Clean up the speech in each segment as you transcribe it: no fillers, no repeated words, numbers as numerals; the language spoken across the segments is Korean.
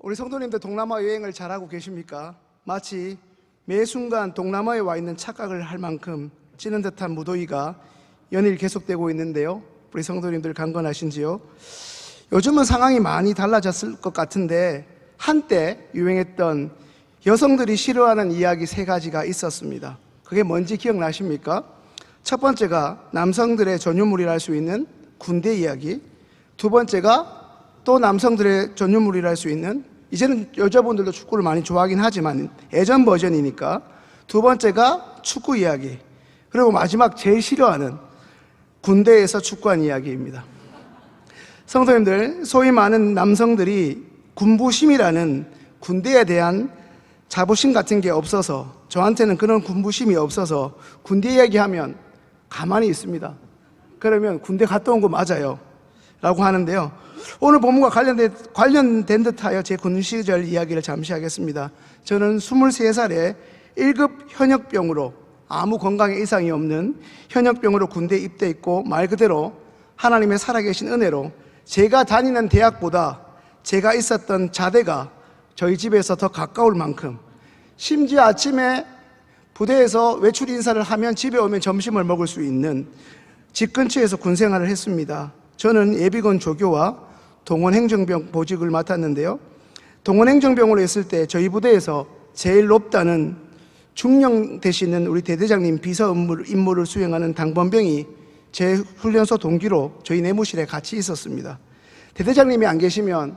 우리 성도님들 동남아 여행을 잘하고 계십니까? 마치 매 순간 동남아에 와 있는 착각을 할 만큼 찌는 듯한 무더위가 연일 계속되고 있는데요. 우리 성도님들 강건하신지요? 요즘은 상황이 많이 달라졌을 것 같은데 한때 유행했던 여성들이 싫어하는 이야기 3가지가 있었습니다. 그게 뭔지 기억나십니까? 첫 번째가 남성들의 전유물이라 할 수 있는 군대 이야기, 두 번째가 또 남성들의 전유물이라 할 수 있는, 이제는 여자분들도 축구를 많이 좋아하긴 하지만 예전 버전이니까, 두 번째가 축구 이야기, 그리고 마지막 제일 싫어하는 군대에서 축구한 이야기입니다. 성도님들, 소위 많은 남성들이 군부심이라는 군대에 대한 자부심 같은 게 없어서, 저한테는 그런 군부심이 없어서 군대 이야기하면 가만히 있습니다. 그러면 군대 갔다 온 거 맞아요 라고 하는데요, 오늘 본문과 관련된 듯하여 제 군 시절 이야기를 잠시 하겠습니다. 저는 23살에 1급 현역병으로, 아무 건강에 이상이 없는 현역병으로 군대에 입대했고, 말 그대로 하나님의 살아계신 은혜로 제가 다니는 대학보다 제가 있었던 자대가 저희 집에서 더 가까울 만큼, 심지어 아침에 부대에서 외출 인사를 하면 집에 오면 점심을 먹을 수 있는 집 근처에서 군 생활을 했습니다. 저는 예비군 조교와 동원행정병 보직을 맡았는데요, 동원행정병으로 있을 때 저희 부대에서 제일 높다는 중령 되시는 우리 대대장님 비서 임무를 수행하는 당번병이 제 훈련소 동기로 저희 내무실에 같이 있었습니다. 대대장님이 안 계시면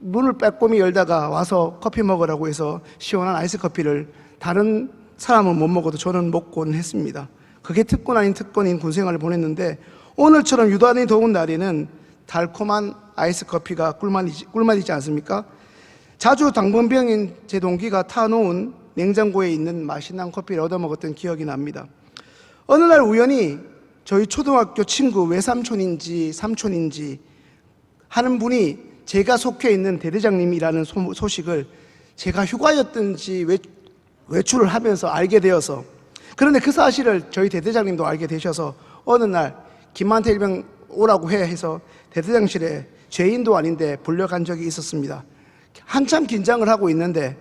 문을 빼꼼히 열다가 와서 커피 먹으라고 해서 시원한 아이스 커피를 다른 사람은 못 먹어도 저는 먹곤 했습니다. 그게 특권 아닌 특권인 군생활을 보냈는데, 오늘처럼 유난히 더운 날에는 달콤한 아이스 커피가 꿀맛이지 않습니까? 자주 당번병인 제 동기가 타놓은 냉장고에 있는 맛있는 커피를 얻어먹었던 기억이 납니다. 어느 날 우연히 저희 초등학교 친구, 외삼촌인지 삼촌인지 하는 분이 제가 속해 있는 대대장님이라는 소식을 제가 휴가였든지 외출을 하면서 알게 되어서, 그런데 그 사실을 저희 대대장님도 알게 되셔서 어느 날 김한태 일병 오라고 해서 대대장실에 죄인도 아닌데 불려간 적이 있었습니다. 한참 긴장을 하고 있는데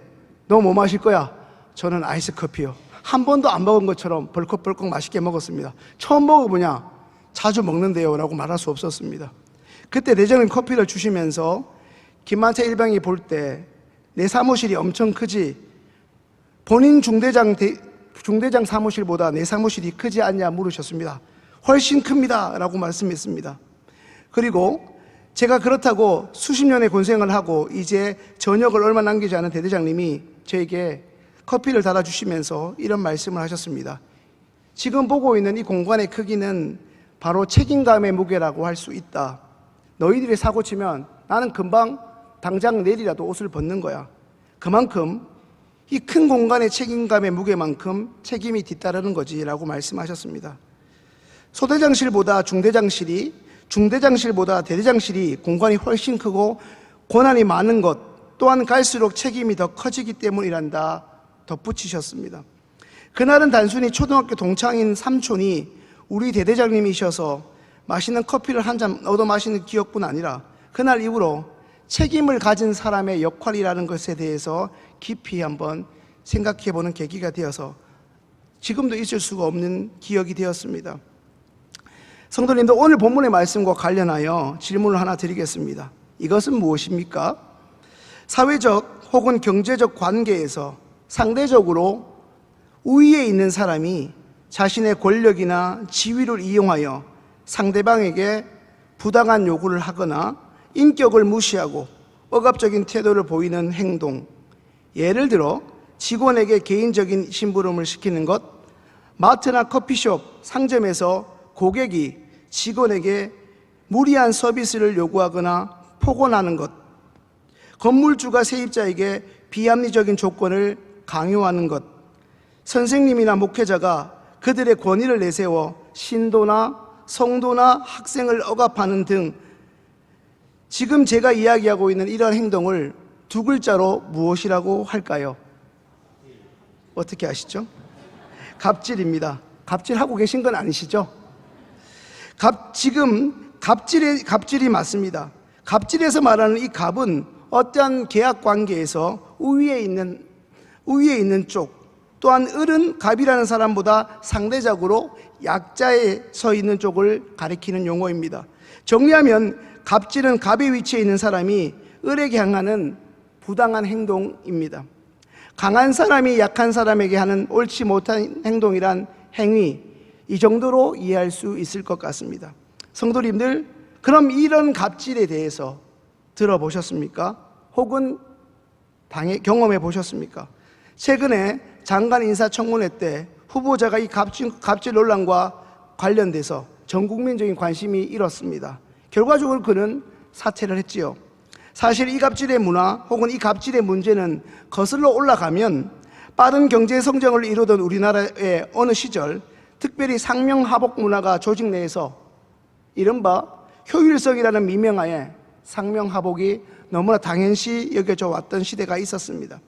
너 뭐 마실 거야? 저는 아이스 커피요. 한 번도 안 먹은 것처럼 벌컥벌컥 맛있게 먹었습니다. 처음 먹어보냐? 자주 먹는데요 라고 말할 수 없었습니다. 그때 대장님 커피를 주시면서 김한태 일병이 볼 때 내 사무실이 엄청 크지, 본인 중대장 사무실보다 내 사무실이 크지 않냐 물으셨습니다. 훨씬 큽니다 라고 말씀했습니다. 그리고 제가 그렇다고 수십 년의 군생활을 하고 이제 전역을 얼마 남기지 않은 대대장님이 저에게 커피를 달아주시면서 이런 말씀을 하셨습니다. 지금 보고 있는 이 공간의 크기는 바로 책임감의 무게라고 할 수 있다. 너희들이 사고 치면 나는 금방 당장 내일이라도 옷을 벗는 거야. 그만큼 이 큰 공간의 책임감의 무게만큼 책임이 뒤따르는 거지 라고 말씀하셨습니다. 소대장실보다 중대장실보다 대대장실이 공간이 훨씬 크고 권한이 많은 것 또한 갈수록 책임이 더 커지기 때문이란다 덧붙이셨습니다. 그날은 단순히 초등학교 동창인 삼촌이 우리 대대장님이셔서 맛있는 커피를 한 잔 얻어 마시는 기억뿐 아니라 그날 이후로 책임을 가진 사람의 역할이라는 것에 대해서 깊이 한번 생각해보는 계기가 되어서 지금도 잊을 수가 없는 기억이 되었습니다. 성도님들, 오늘 본문의 말씀과 관련하여 질문을 하나 드리겠습니다. 이것은 무엇입니까? 사회적 혹은 경제적 관계에서 상대적으로 우위에 있는 사람이 자신의 권력이나 지위를 이용하여 상대방에게 부당한 요구를 하거나 인격을 무시하고 억압적인 태도를 보이는 행동, 예를 들어 직원에게 개인적인 심부름을 시키는 것, 마트나 커피숍, 상점에서 고객이 직원에게 무리한 서비스를 요구하거나 폭언하는 것, 건물주가 세입자에게 비합리적인 조건을 강요하는 것, 선생님이나 목회자가 그들의 권위를 내세워 신도나 성도나 학생을 억압하는 등 지금 제가 이야기하고 있는 이러한 행동을 두 글자로 무엇이라고 할까요? 어떻게 아시죠? 갑질입니다. 갑질하고 계신 건 아니시죠? 지금 갑질이 맞습니다. 갑질에서 말하는 이 갑은 어떠한 계약 관계에서 우위에 있는 쪽, 또한 을은 갑이라는 사람보다 상대적으로 약자에 서 있는 쪽을 가리키는 용어입니다. 정리하면 갑질은 갑의 위치에 있는 사람이 을에게 향하는 부당한 행동입니다. 강한 사람이 약한 사람에게 하는 옳지 못한 행동이란 행위, 이 정도로 이해할 수 있을 것 같습니다. 성도님들, 그럼 이런 갑질에 대해서 들어보셨습니까? 혹은 경험해 보셨습니까? 최근에 장관 인사청문회 때 후보자가 이 갑질 논란과 관련돼서 전 국민적인 관심이 일었습니다. 결과적으로 그는 사퇴를 했지요. 사실 이 갑질의 문화 혹은 이 갑질의 문제는 거슬러 올라가면 빠른 경제 성장을 이루던 우리나라의 어느 시절, 특별히 상명하복 문화가 조직 내에서 이른바 효율성이라는 미명하에 상명하복이 너무나 당연시 여겨져 왔던 시대가 있었습니다.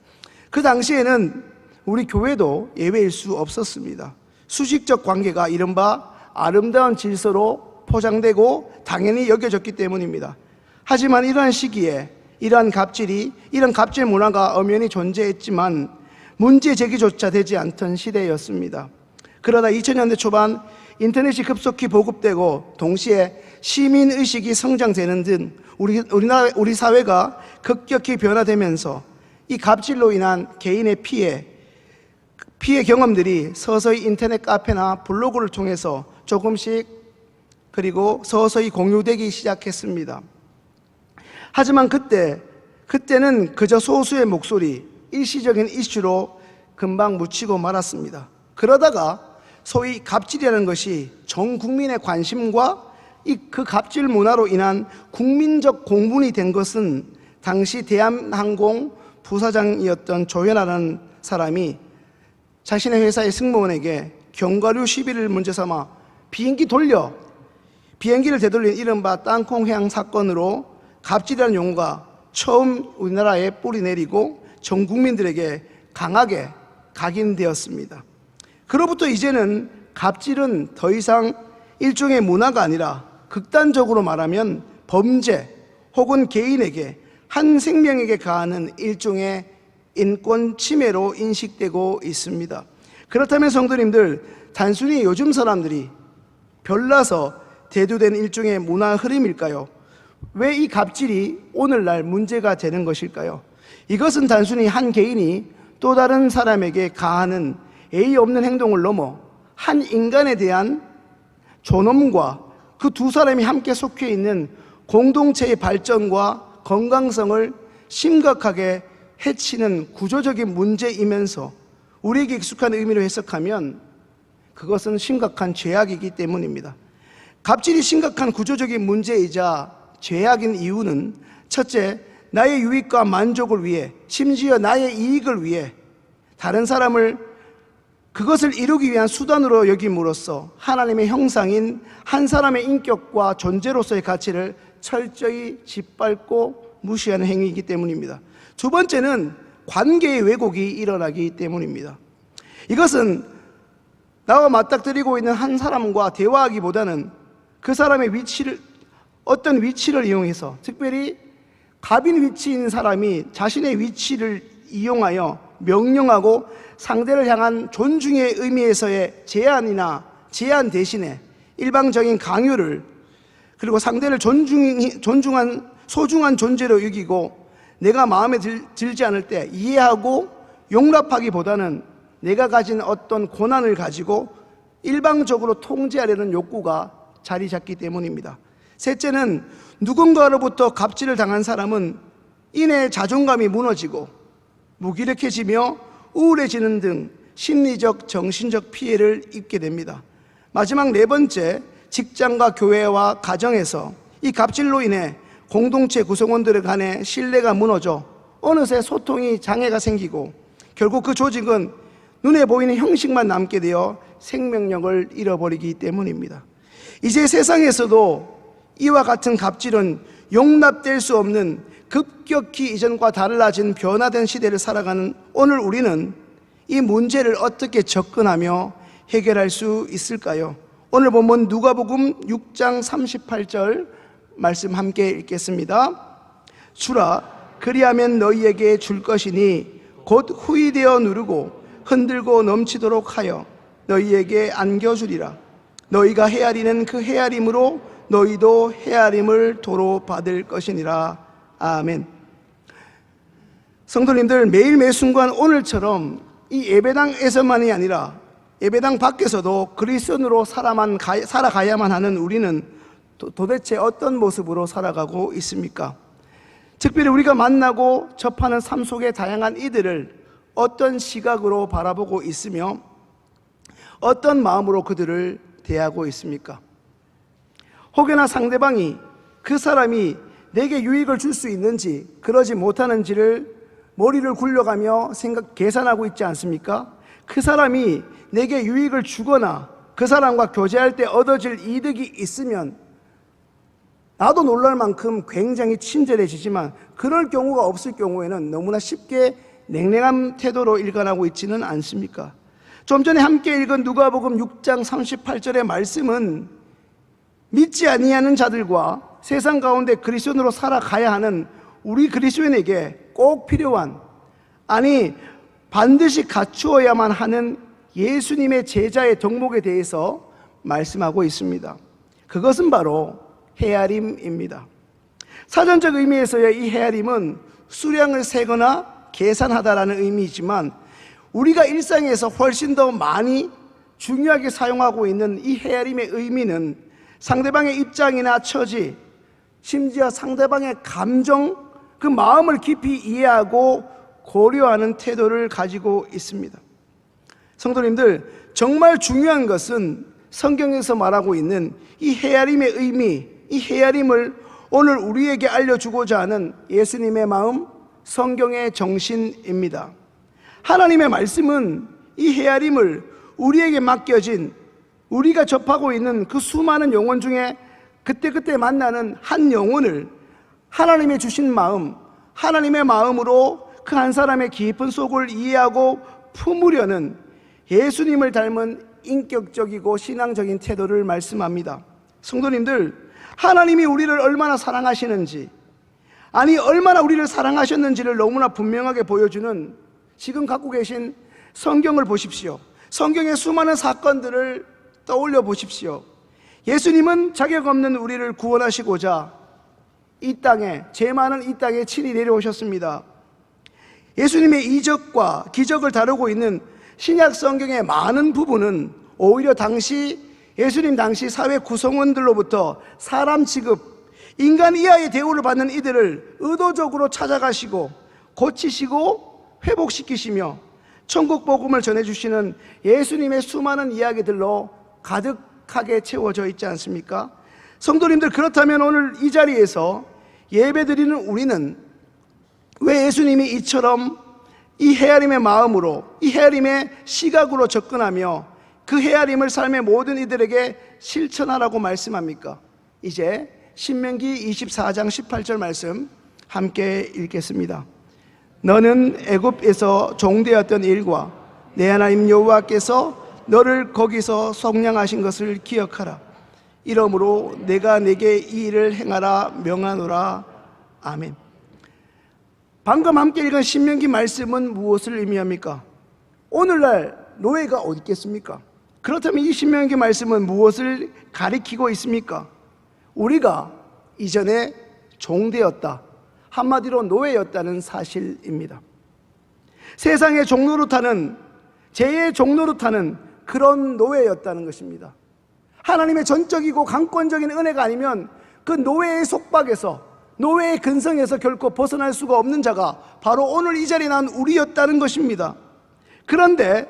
그 당시에는 우리 교회도 예외일 수 없었습니다. 수직적 관계가 이른바 아름다운 질서로 포장되고 당연히 여겨졌기 때문입니다. 하지만 이러한 시기에 이런 갑질 문화가 엄연히 존재했지만 문제 제기조차 되지 않던 시대였습니다. 그러다 2000년대 초반 인터넷이 급속히 보급되고 동시에 시민의식이 성장되는 등 우리 사회가 급격히 변화되면서 이 갑질로 인한 개인의 피해 경험들이 서서히 인터넷 카페나 블로그를 통해서 조금씩 그리고 서서히 공유되기 시작했습니다. 하지만 그때는 그저 소수의 목소리, 일시적인 이슈로 금방 묻히고 말았습니다. 그러다가 소위 갑질이라는 것이 전 국민의 관심과 그 갑질 문화로 인한 국민적 공분이 된 것은 당시 대한항공 부사장이었던 조현아라는 사람이 자신의 회사의 승무원에게 견과류 시비를 문제 삼아 비행기를 되돌린 이른바 땅콩 회항 사건으로 갑질이라는 용어가 처음 우리나라에 뿌리 내리고 전 국민들에게 강하게 각인되었습니다. 그로부터 이제는 갑질은 더 이상 일종의 문화가 아니라 극단적으로 말하면 범죄 혹은 개인에게 한 생명에게 가하는 일종의 인권 침해로 인식되고 있습니다. 그렇다면 성도님들, 단순히 요즘 사람들이 별나서 대두된 일종의 문화 흐름일까요? 왜 이 갑질이 오늘날 문제가 되는 것일까요? 이것은 단순히 한 개인이 또 다른 사람에게 가하는 예의 없는 행동을 넘어 한 인간에 대한 존엄과 그 두 사람이 함께 속해 있는 공동체의 발전과 건강성을 심각하게 해치는 구조적인 문제이면서 우리에게 익숙한 의미로 해석하면 그것은 심각한 죄악이기 때문입니다. 갑질이 심각한 구조적인 문제이자 죄악인 이유는 첫째, 나의 유익과 만족을 위해, 심지어 나의 이익을 위해 다른 사람을 그것을 이루기 위한 수단으로 여김으로써 하나님의 형상인 한 사람의 인격과 존재로서의 가치를 철저히 짓밟고 무시하는 행위이기 때문입니다. 두 번째는 관계의 왜곡이 일어나기 때문입니다. 이것은 나와 맞닥뜨리고 있는 한 사람과 대화하기보다는 그 사람의 어떤 위치를 이용해서, 특별히 갑인 위치인 사람이 자신의 위치를 이용하여 명령하고 상대를 향한 존중의 의미에서의 제한 대신에 일방적인 강요를, 그리고 상대를 소중한 존재로 여기고 내가 마음에 들지 않을 때 이해하고 용납하기보다는 내가 가진 어떤 고난을 가지고 일방적으로 통제하려는 욕구가 자리 잡기 때문입니다. 셋째는 누군가로부터 갑질을 당한 사람은 이내 자존감이 무너지고 무기력해지며 우울해지는 등 심리적, 정신적 피해를 입게 됩니다. 마지막 네 번째, 직장과 교회와 가정에서 이 갑질로 인해 공동체 구성원들 간의 신뢰가 무너져 어느새 소통이 장애가 생기고 결국 그 조직은 눈에 보이는 형식만 남게 되어 생명력을 잃어버리기 때문입니다. 이제 세상에서도 이와 같은 갑질은 용납될 수 없는 급격히 이전과 달라진 변화된 시대를 살아가는 오늘 우리는 이 문제를 어떻게 접근하며 해결할 수 있을까요? 오늘 본문 누가복음 6장 38절 말씀 함께 읽겠습니다. 주라 그리하면 너희에게 줄 것이니 곧 후이되어 누르고 흔들고 넘치도록 하여 너희에게 안겨주리라. 너희가 헤아리는 그 헤아림으로 너희도 헤아림을 도로 받을 것이니라. 아멘. 성도님들, 매일 매 순간 오늘처럼 이 예배당에서만이 아니라 예배당 밖에서도 그리스도인으로 살아가야만 하는 우리는 도대체 어떤 모습으로 살아가고 있습니까? 특별히 우리가 만나고 접하는 삶 속의 다양한 이들을 어떤 시각으로 바라보고 있으며 어떤 마음으로 그들을 대하고 있습니까? 혹여나 상대방이 그 사람이 내게 유익을 줄 수 있는지 그러지 못하는지를 머리를 굴려가며 계산하고 있지 않습니까? 그 사람이 내게 유익을 주거나 그 사람과 교제할 때 얻어질 이득이 있으면 나도 놀랄 만큼 굉장히 친절해지지만, 그럴 경우가 없을 경우에는 너무나 쉽게 냉랭한 태도로 일관하고 있지는 않습니까? 좀 전에 함께 읽은 누가복음 6장 38절의 말씀은 믿지 아니하는 자들과 세상 가운데 그리스도인으로 살아가야 하는 우리 그리스도인에게 꼭 필요한, 아니 반드시 갖추어야만 하는 예수님의 제자의 덕목에 대해서 말씀하고 있습니다. 그것은 바로 헤아림입니다. 사전적 의미에서의 이 헤아림은 수량을 세거나 계산하다라는 의미이지만, 우리가 일상에서 훨씬 더 많이 중요하게 사용하고 있는 이 헤아림의 의미는 상대방의 입장이나 처지, 심지어 상대방의 감정, 그 마음을 깊이 이해하고 고려하는 태도를 가지고 있습니다. 성도님들, 정말 중요한 것은 성경에서 말하고 있는 이 헤아림의 의미, 이 헤아림을 오늘 우리에게 알려주고자 하는 예수님의 마음, 성경의 정신입니다. 하나님의 말씀은 이 헤아림을 우리에게 맡겨진, 우리가 접하고 있는 그 수많은 영혼 중에 그때그때 만나는 한 영혼을 하나님의 주신 마음, 하나님의 마음으로 그 한 사람의 깊은 속을 이해하고 품으려는 예수님을 닮은 인격적이고 신앙적인 태도를 말씀합니다. 성도님들, 하나님이 우리를 얼마나 사랑하시는지, 아니 얼마나 우리를 사랑하셨는지를 너무나 분명하게 보여주는, 지금 갖고 계신 성경을 보십시오. 성경의 수많은 사건들을 떠올려 보십시오. 예수님은 자격 없는 우리를 구원하시고자 이 땅에, 죄 많은 이 땅에 친히 내려오셨습니다. 예수님의 이적과 기적을 다루고 있는 신약 성경의 많은 부분은 오히려 예수님 당시 사회 구성원들로부터 사람 취급, 인간 이하의 대우를 받는 이들을 의도적으로 찾아가시고 고치시고 회복시키시며 천국 복음을 전해주시는 예수님의 수많은 이야기들로 가득하게 채워져 있지 않습니까? 성도님들, 그렇다면 오늘 이 자리에서 예배드리는 우리는 왜 예수님이 이처럼 이 헤아림의 마음으로, 이 헤아림의 시각으로 접근하며 그 헤아림을 삶의 모든 이들에게 실천하라고 말씀합니까? 이제 신명기 24장 18절 말씀 함께 읽겠습니다. 너는 애굽에서 종되었던 일과 내 하나님 여호와께서 너를 거기서 속량하신 것을 기억하라. 이러므로 내가 내게 이 일을 행하라 명하노라. 아멘. 방금 함께 읽은 신명기 말씀은 무엇을 의미합니까? 오늘날 노예가 어디 있겠습니까? 그렇다면 이 신명기 말씀은 무엇을 가리키고 있습니까? 우리가 이전에 종되었다, 한마디로 노예였다는 사실입니다. 세상의 종노릇하는, 죄의 종노릇하는 그런 노예였다는 것입니다. 하나님의 전적이고 강권적인 은혜가 아니면 그 노예의 속박에서, 노예의 근성에서 결코 벗어날 수가 없는 자가 바로 오늘 이 자리에 난 우리였다는 것입니다. 그런데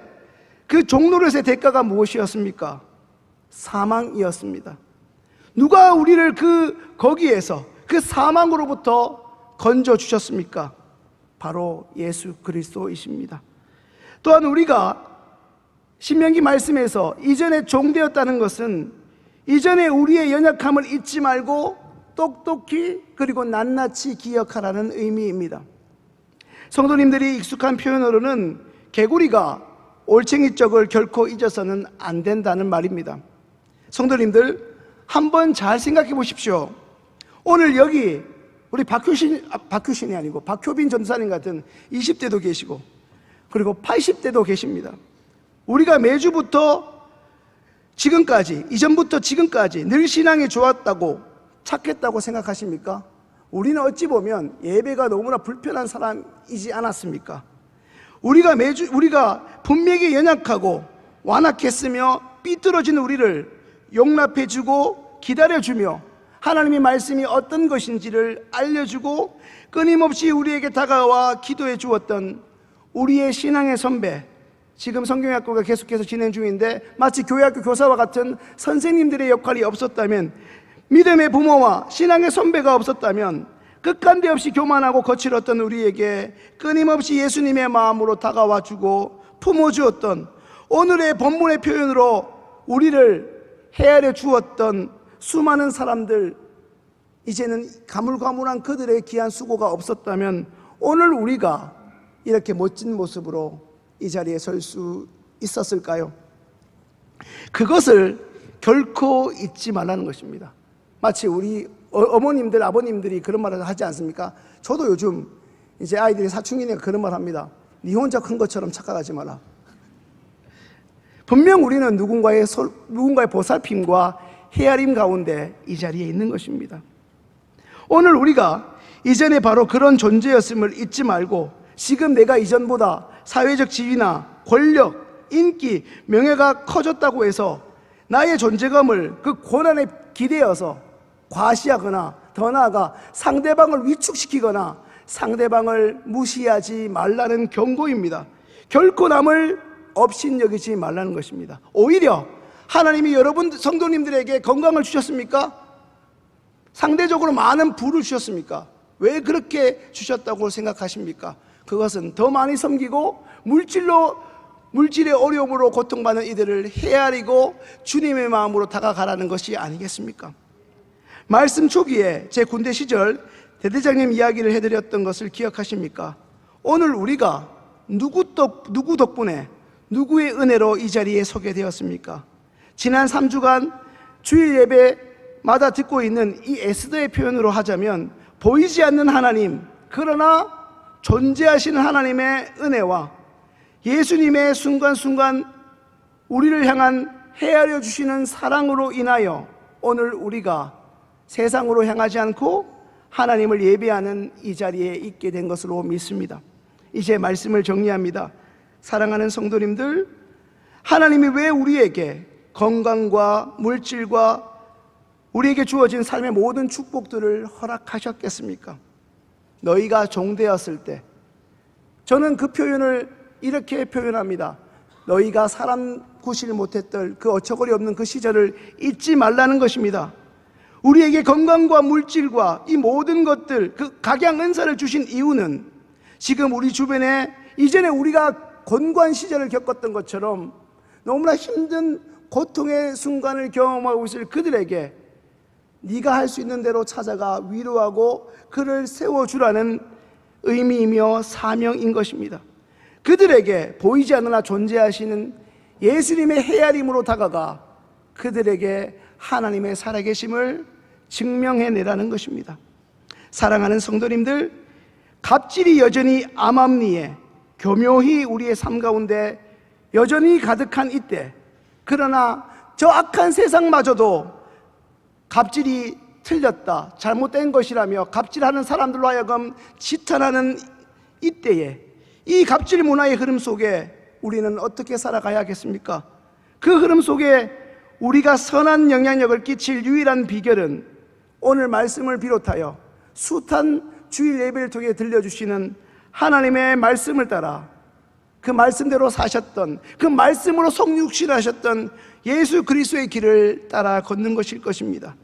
그 종노릇의 대가가 무엇이었습니까? 사망이었습니다. 누가 우리를 거기에서, 그 사망으로부터 건져주셨습니까? 바로 예수 그리스도이십니다. 또한 우리가 신명기 말씀에서 이전에 종되었다는 것은 이전에 우리의 연약함을 잊지 말고 똑똑히 그리고 낱낱이 기억하라는 의미입니다. 성도님들이 익숙한 표현으로는 개구리가 올챙이 쪽을 결코 잊어서는 안 된다는 말입니다. 성도님들, 한번 잘 생각해 보십시오. 오늘 여기 우리 박효신이 아니고 박효빈 전사님 같은 20대도 계시고 그리고 80대도 계십니다. 우리가 매주부터 지금까지, 이전부터 지금까지 늘 신앙이 좋았다고 착했다고 생각하십니까? 우리는 어찌 보면 예배가 너무나 불편한 사람이지 않았습니까? 우리가 분명히 연약하고 완악했으며 삐뚤어진 우리를 용납해주고 기다려주며 하나님의 말씀이 어떤 것인지를 알려주고 끊임없이 우리에게 다가와 기도해 주었던 우리의 신앙의 선배, 지금 성경학교가 계속해서 진행 중인데 마치 교회학교 교사와 같은 선생님들의 역할이 없었다면, 믿음의 부모와 신앙의 선배가 없었다면 끝간데 없이 교만하고 거칠었던 우리에게 끊임없이 예수님의 마음으로 다가와 주고 품어주었던, 오늘의 본문의 표현으로 우리를 헤아려 주었던 수많은 사람들, 이제는 가물가물한 그들의 귀한 수고가 없었다면 오늘 우리가 이렇게 멋진 모습으로 이 자리에 설 수 있었을까요? 그것을 결코 잊지 말라는 것입니다. 마치 우리 어머님들, 아버님들이 그런 말을 하지 않습니까? 저도 요즘 이제 아이들이 사춘기니까 그런 말 합니다. 네 혼자 큰 것처럼 착각하지 마라. 분명 우리는 누군가의 보살핌과 헤아림 가운데 이 자리에 있는 것입니다. 오늘 우리가 이전에 바로 그런 존재였음을 잊지 말고, 지금 내가 이전보다 사회적 지위나 권력, 인기, 명예가 커졌다고 해서 나의 존재감을 그 고난에 기대어서 과시하거나 더 나아가 상대방을 위축시키거나 상대방을 무시하지 말라는 경고입니다. 결코 남을 업신여기지 말라는 것입니다. 오히려 하나님이 여러분 성도님들에게 건강을 주셨습니까? 상대적으로 많은 부를 주셨습니까? 왜 그렇게 주셨다고 생각하십니까? 그것은 더 많이 섬기고 물질의 어려움으로 고통받는 이들을 헤아리고 주님의 마음으로 다가가라는 것이 아니겠습니까? 말씀 초기에 제 군대 시절 대대장님 이야기를 해드렸던 것을 기억하십니까? 오늘 우리가 누구 덕분에, 누구의 은혜로 이 자리에 서게 되었습니까? 지난 3주간 주일 예배마다 듣고 있는 이 에스더의 표현으로 하자면, 보이지 않는 하나님, 그러나 존재하시는 하나님의 은혜와 예수님의 순간순간 우리를 향한 헤아려 주시는 사랑으로 인하여 오늘 우리가 세상으로 향하지 않고 하나님을 예배하는 이 자리에 있게 된 것으로 믿습니다. 이제 말씀을 정리합니다. 사랑하는 성도님들, 하나님이 왜 우리에게 건강과 물질과 우리에게 주어진 삶의 모든 축복들을 허락하셨겠습니까? 너희가 종되었을 때, 저는 그 표현을 이렇게 표현합니다. 너희가 사람 구실 못했던 그 어처구니 없는 그 시절을 잊지 말라는 것입니다. 우리에게 건강과 물질과 이 모든 것들, 그 각양 은사를 주신 이유는 지금 우리 주변에 이전에 우리가 곤고한 시절을 겪었던 것처럼 너무나 힘든 고통의 순간을 경험하고 있을 그들에게 네가 할 수 있는 대로 찾아가 위로하고 그를 세워주라는 의미이며 사명인 것입니다. 그들에게 보이지 않으나 존재하시는 예수님의 헤아림으로 다가가 그들에게 하나님의 살아계심을 증명해내라는 것입니다. 사랑하는 성도님들, 갑질이 여전히 암암리에 교묘히 우리의 삶 가운데 여전히 가득한 이때, 그러나 저 악한 세상마저도 갑질이 틀렸다, 잘못된 것이라며 갑질하는 사람들로 하여금 지탄하는 이때에 이 갑질 문화의 흐름 속에 우리는 어떻게 살아가야겠습니까? 그 흐름 속에 우리가 선한 영향력을 끼칠 유일한 비결은 오늘 말씀을 비롯하여 숱한 주일 예배를 통해 들려주시는 하나님의 말씀을 따라 그 말씀대로 사셨던, 그 말씀으로 성육신하셨던 예수 그리스도의 길을 따라 걷는 것일 것입니다.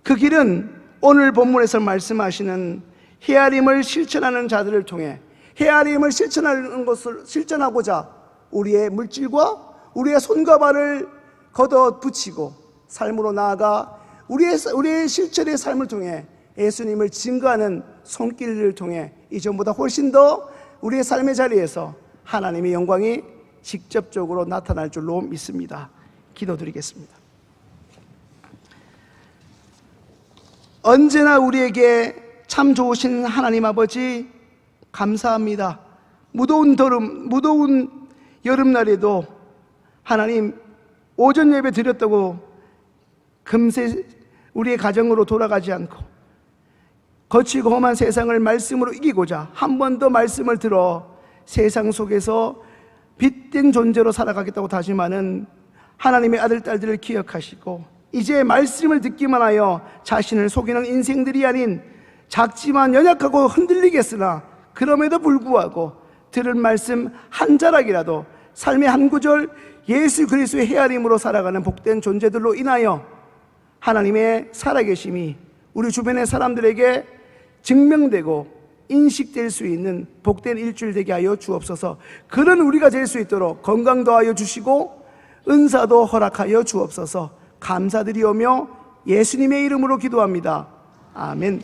그 길은 오늘 본문에서 말씀하시는 헤아림을 실천하는 자들을 통해, 헤아림을 실천하고자 우리의 물질과 우리의 손과 발을 걷어붙이고 삶으로 나아가 우리의 실천의 삶을 통해 예수님을 증거하는 손길을 통해 이전보다 훨씬 더 우리의 삶의 자리에서 하나님의 영광이 직접적으로 나타날 줄로 믿습니다. 기도드리겠습니다. 언제나 우리에게 참 좋으신 하나님 아버지 감사합니다. 무더운 여름날에도 하나님 오전 예배 드렸다고 금세 우리의 가정으로 돌아가지 않고 거칠고 험한 세상을 말씀으로 이기고자 한 번 더 말씀을 들어 세상 속에서 빛된 존재로 살아가겠다고 다짐하는 하나님의 아들, 딸들을 기억하시고 이제 말씀을 듣기만 하여 자신을 속이는 인생들이 아닌 작지만 연약하고 흔들리겠으나 그럼에도 불구하고 들은 말씀 한 자락이라도 삶의 한 구절 예수 그리스도의 헤아림으로 살아가는 복된 존재들로 인하여 하나님의 살아계심이 우리 주변의 사람들에게 증명되고 인식될 수 있는 복된 일주일 되게 하여 주옵소서. 그런 우리가 될 수 있도록 건강 더하여 주시고 은사도 허락하여 주옵소서. 감사드리오며 예수님의 이름으로 기도합니다. 아멘.